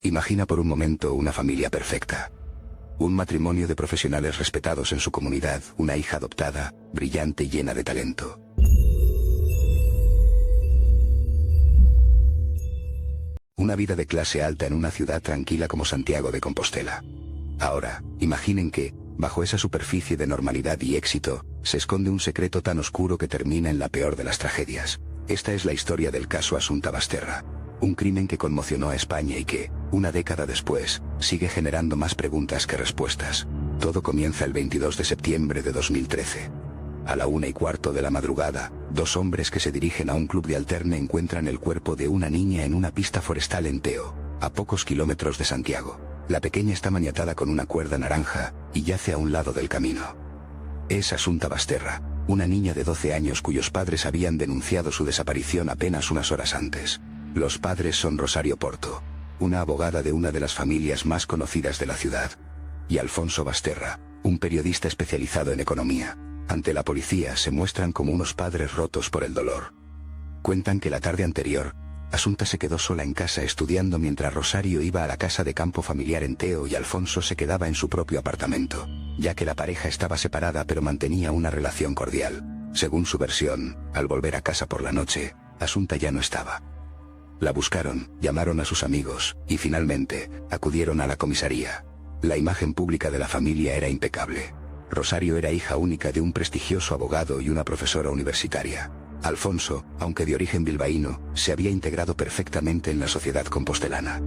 Imagina por un momento una familia perfecta. Un matrimonio de profesionales respetados en su comunidad, una hija adoptada, brillante y llena de talento. Una vida de clase alta en una ciudad tranquila como Santiago de Compostela. Ahora, imaginen que, bajo esa superficie de normalidad y éxito, se esconde un secreto tan oscuro que termina en la peor de las tragedias. Esta es la historia del caso Asunta Basterra. Un crimen que conmocionó a España y que, una década después, sigue generando más preguntas que respuestas. Todo comienza el 22 de septiembre de 2013. A la 1:15 de la madrugada, dos hombres que se dirigen a un club de alterne encuentran el cuerpo de una niña en una pista forestal en Teo, a pocos kilómetros de Santiago. La pequeña está maniatada con una cuerda naranja, y yace a un lado del camino. Es Asunta Basterra, una niña de 12 años cuyos padres habían denunciado su desaparición apenas unas horas antes. Los padres son Rosario Porto, una abogada de una de las familias más conocidas de la ciudad, y Alfonso Basterra, un periodista especializado en economía. Ante la policía se muestran como unos padres rotos por el dolor. Cuentan que la tarde anterior, Asunta se quedó sola en casa estudiando mientras Rosario iba a la casa de campo familiar en Teo y Alfonso se quedaba en su propio apartamento, ya que la pareja estaba separada pero mantenía una relación cordial. Según su versión, al volver a casa por la noche, Asunta ya no estaba. La buscaron, llamaron a sus amigos, y finalmente, acudieron a la comisaría. La imagen pública de la familia era impecable. Rosario era hija única de un prestigioso abogado y una profesora universitaria. Alfonso, aunque de origen bilbaíno, se había integrado perfectamente en la sociedad compostelana.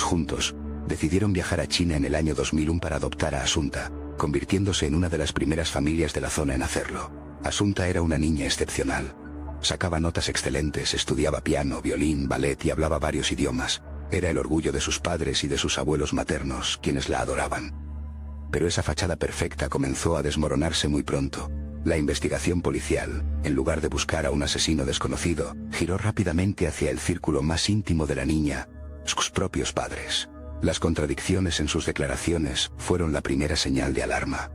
Juntos, decidieron viajar a China en el año 2001 para adoptar a Asunta, convirtiéndose en una de las primeras familias de la zona en hacerlo. Asunta era una niña excepcional. Sacaba notas excelentes, estudiaba piano, violín, ballet y hablaba varios idiomas. Era el orgullo de sus padres y de sus abuelos maternos, quienes la adoraban. Pero esa fachada perfecta comenzó a desmoronarse muy pronto. La investigación policial, en lugar de buscar a un asesino desconocido, giró rápidamente hacia el círculo más íntimo de la niña, sus propios padres. Las contradicciones en sus declaraciones fueron la primera señal de alarma.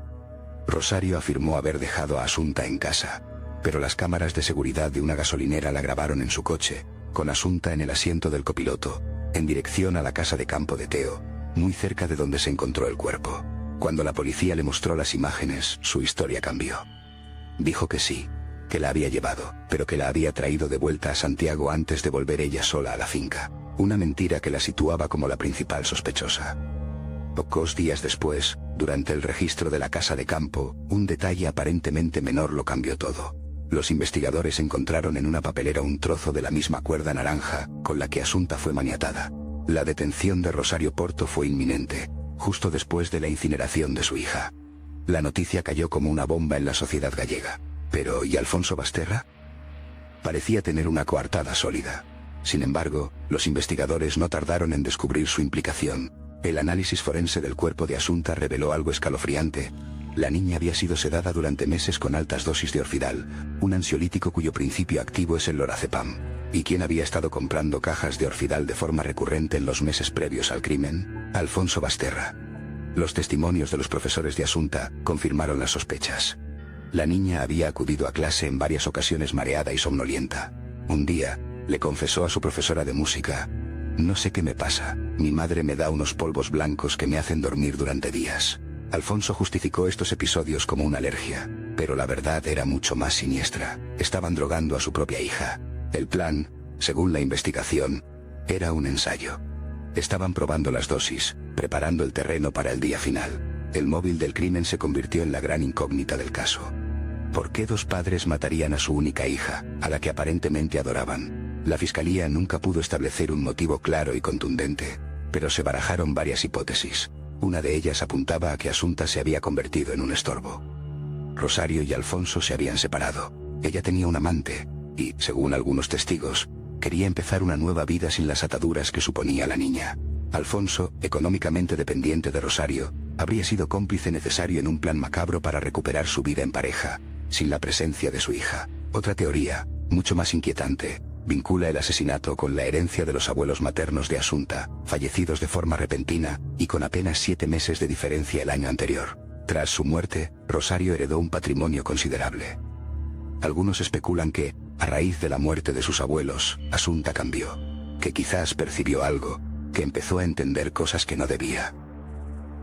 Rosario afirmó haber dejado a Asunta en casa, pero las cámaras de seguridad de una gasolinera la grabaron en su coche, con Asunta en el asiento del copiloto, en dirección a la casa de campo de Teo, muy cerca de donde se encontró el cuerpo. Cuando la policía le mostró las imágenes, su historia cambió. Dijo que sí, que la había llevado, pero que la había traído de vuelta a Santiago antes de volver ella sola a la finca. Una mentira que la situaba como la principal sospechosa. Pocos días después, durante el registro de la casa de campo, un detalle aparentemente menor lo cambió todo. Los investigadores encontraron en una papelera un trozo de la misma cuerda naranja, con la que Asunta fue maniatada. La detención de Rosario Porto fue inminente, justo después de la incineración de su hija. La noticia cayó como una bomba en la sociedad gallega. Pero, ¿y Alfonso Basterra? Parecía tener una coartada sólida. Sin embargo, los investigadores no tardaron en descubrir su implicación. El análisis forense del cuerpo de Asunta reveló algo escalofriante. La niña había sido sedada durante meses con altas dosis de orfidal, un ansiolítico cuyo principio activo es el lorazepam. ¿Y quién había estado comprando cajas de orfidal de forma recurrente en los meses previos al crimen? Alfonso Basterra. Los testimonios de los profesores de Asunta confirmaron las sospechas. La niña había acudido a clase en varias ocasiones mareada y somnolienta. Un día, le confesó a su profesora de música: «No sé qué me pasa, mi madre me da unos polvos blancos que me hacen dormir durante días». Alfonso justificó estos episodios como una alergia, pero la verdad era mucho más siniestra. Estaban drogando a su propia hija. El plan, según la investigación, era un ensayo. Estaban probando las dosis, preparando el terreno para el día final. El móvil del crimen se convirtió en la gran incógnita del caso. ¿Por qué dos padres matarían a su única hija, a la que aparentemente adoraban? La fiscalía nunca pudo establecer un motivo claro y contundente, pero se barajaron varias hipótesis. Una de ellas apuntaba a que Asunta se había convertido en un estorbo. Rosario y Alfonso se habían separado. Ella tenía un amante, y, según algunos testigos, quería empezar una nueva vida sin las ataduras que suponía la niña. Alfonso, económicamente dependiente de Rosario, habría sido cómplice necesario en un plan macabro para recuperar su vida en pareja, sin la presencia de su hija. Otra teoría, mucho más inquietante, vincula el asesinato con la herencia de los abuelos maternos de Asunta, fallecidos de forma repentina, y con apenas 7 meses de diferencia el año anterior. Tras su muerte, Rosario heredó un patrimonio considerable. Algunos especulan que, a raíz de la muerte de sus abuelos, Asunta cambió, que quizás percibió algo, que empezó a entender cosas que no debía.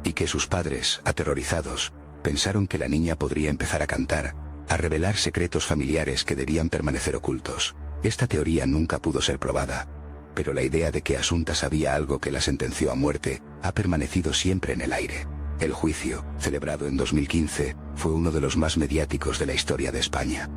Y que sus padres, aterrorizados, pensaron que la niña podría empezar a cantar, a revelar secretos familiares que debían permanecer ocultos. Esta teoría nunca pudo ser probada, pero la idea de que Asunta sabía algo que la sentenció a muerte ha permanecido siempre en el aire. El juicio, celebrado en 2015, fue uno de los más mediáticos de la historia de España.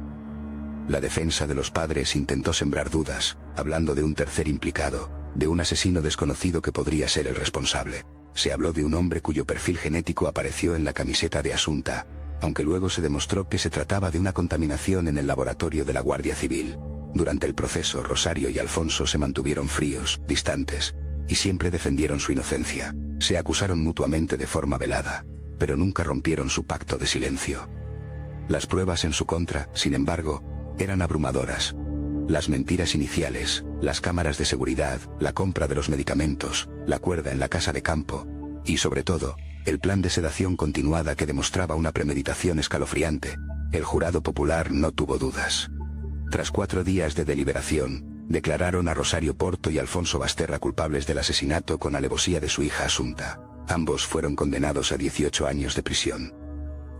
La defensa de los padres intentó sembrar dudas, hablando de un tercer implicado, de un asesino desconocido que podría ser el responsable. Se habló de un hombre cuyo perfil genético apareció en la camiseta de Asunta, aunque luego se demostró que se trataba de una contaminación en el laboratorio de la Guardia Civil. Durante el proceso, Rosario y Alfonso se mantuvieron fríos, distantes, y siempre defendieron su inocencia. Se acusaron mutuamente de forma velada, pero nunca rompieron su pacto de silencio. Las pruebas en su contra, sin embargo, eran abrumadoras. Las mentiras iniciales, las cámaras de seguridad, la compra de los medicamentos, la cuerda en la casa de campo, y sobre todo, el plan de sedación continuada que demostraba una premeditación escalofriante. El jurado popular no tuvo dudas. Tras 4 días de deliberación, declararon a Rosario Porto y Alfonso Basterra culpables del asesinato con alevosía de su hija Asunta. Ambos fueron condenados a 18 años de prisión.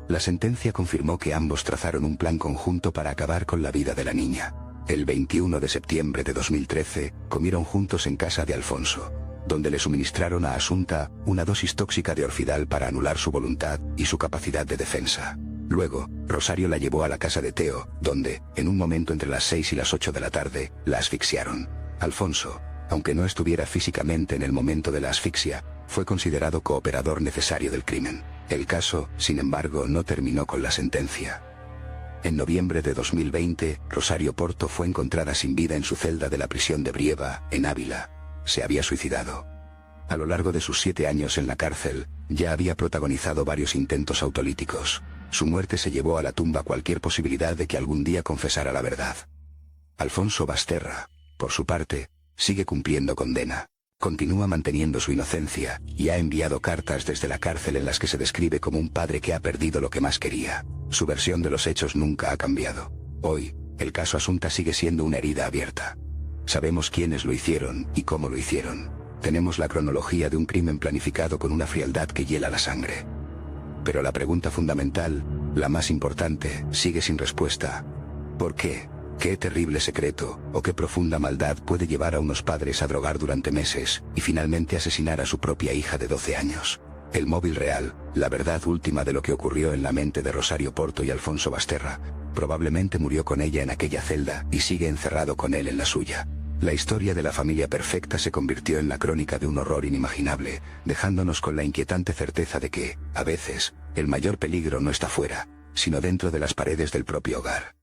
La sentencia confirmó que ambos trazaron un plan conjunto para acabar con la vida de la niña. El 21 de septiembre de 2013, comieron juntos en casa de Alfonso, donde le suministraron a Asunta una dosis tóxica de Orfidal para anular su voluntad y su capacidad de defensa. Luego, Rosario la llevó a la casa de Teo, donde, en un momento entre las 6 y las 8 de la tarde, la asfixiaron. Alfonso, aunque no estuviera físicamente en el momento de la asfixia, fue considerado cooperador necesario del crimen. El caso, sin embargo, no terminó con la sentencia. En noviembre de 2020, Rosario Porto fue encontrada sin vida en su celda de la prisión de Brieva, en Ávila. Se había suicidado. A lo largo de sus 7 años en la cárcel, ya había protagonizado varios intentos autolíticos. Su muerte se llevó a la tumba cualquier posibilidad de que algún día confesara la verdad. Alfonso Basterra, por su parte, sigue cumpliendo condena. Continúa manteniendo su inocencia, y ha enviado cartas desde la cárcel en las que se describe como un padre que ha perdido lo que más quería. Su versión de los hechos nunca ha cambiado. Hoy, el caso Asunta sigue siendo una herida abierta. Sabemos quiénes lo hicieron y cómo lo hicieron. Tenemos la cronología de un crimen planificado con una frialdad que hiela la sangre. Pero la pregunta fundamental, la más importante, sigue sin respuesta. ¿Por qué? ¿Qué terrible secreto, o qué profunda maldad puede llevar a unos padres a drogar durante meses, y finalmente asesinar a su propia hija de 12 años? El móvil real, la verdad última de lo que ocurrió en la mente de Rosario Porto y Alfonso Basterra, probablemente murió con ella en aquella celda y sigue encerrado con él en la suya. La historia de la familia perfecta se convirtió en la crónica de un horror inimaginable, dejándonos con la inquietante certeza de que, a veces, el mayor peligro no está fuera, sino dentro de las paredes del propio hogar.